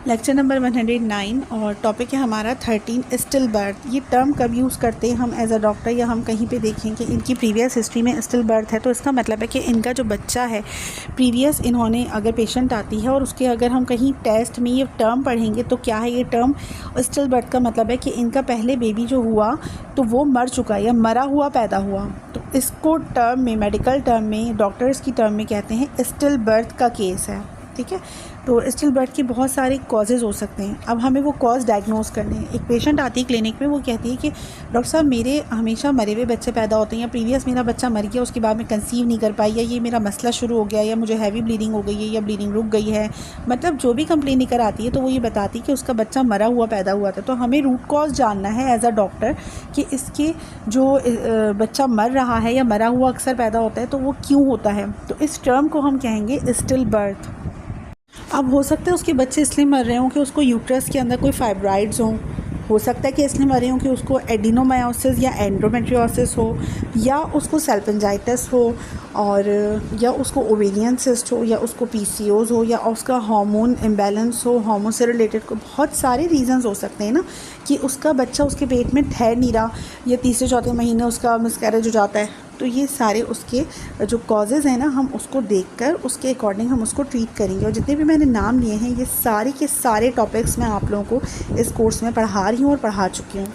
Lecture number 109 और topic है हमारा 13 स्टिल बर्थ। ये टर्म कब यूज़ करते हैं हम एज अ डॉक्टर या हम कहीं पे देखें कि इनकी प्रीवियस हिस्ट्री में स्टिल बर्थ है, तो इसका मतलब है कि इनका जो बच्चा है प्रीवियस, इन्होंने अगर पेशेंट आती है और उसके अगर हम कहीं टेस्ट में ये टर्म पढ़ेंगे तो क्या है ये टर्म स्टिल बर्थ का मतलब है कि इनका पहले बेबी जो हुआ तो वो मर चुका या मरा हुआ पैदा हुआ। तो इसको टर्म में, मेडिकल टर्म में, डॉक्टर्स की टर्म में कहते हैं स्टिल बर्थ का केस है। ठीक है, तो स्टिल बर्थ के बहुत सारे कॉजेज़ हो सकते हैं। अब हमें वो कॉज डायग्नोज करने हैं। एक पेशेंट आती है क्लिनिक में, वो कहती है कि डॉक्टर साहब मेरे हमेशा मरे हुए बच्चे पैदा होते हैं, या प्रीवियस मेरा बच्चा मर गया उसके बाद मैं कंसीव नहीं कर पाई, या ये मेरा मसला शुरू हो गया, या मुझे हैवी ब्लीडिंग हो गई है, या ब्लीडिंग रुक गई है। मतलब जो भी कंप्लेन लेकर आती है तो वो ये बताती है कि उसका बच्चा मरा हुआ पैदा हुआ था। तो हमें रूट कॉज जानना है एज अ डॉक्टर कि इसके जो बच्चा मर रहा है या मरा हुआ अक्सर पैदा होता है तो वो क्यों होता है। तो इस टर्म को हम कहेंगे स्टिल बर्थ। अब हो सकता है उसके बच्चे इसलिए मर रहे हों कि उसको यूट्रस के अंदर कोई फाइब्राइड्स हों, हो सकता है कि इसलिए मर रहे हों कि उसको एडिनोमायोसिस या एंड्रोमेट्रियोसिस हो, या उसको सेल्फेंजाइटिस हो, और या उसको ओवेरियन सिस्ट हो, या उसको पीसीओज हो, या उसका हार्मोन इम्बैलेंस हो, हार्मोन से रिलेटेड को बहुत सारे रीजंस हो सकते हैं ना कि उसका बच्चा उसके पेट में ठहर नहीं रहा, या तीसरे चौथे महीने उसका मिसकैरेज हो जाता है। तो ये सारे उसके जो कॉजेज़ हैं ना, हम उसको देखकर उसके अकॉर्डिंग हम उसको ट्रीट करेंगे। और जितने भी मैंने नाम लिए हैं ये सारे के सारे टॉपिक्स मैं आप लोगों को इस कोर्स में पढ़ा रही हूँ और पढ़ा चुकी हूँ।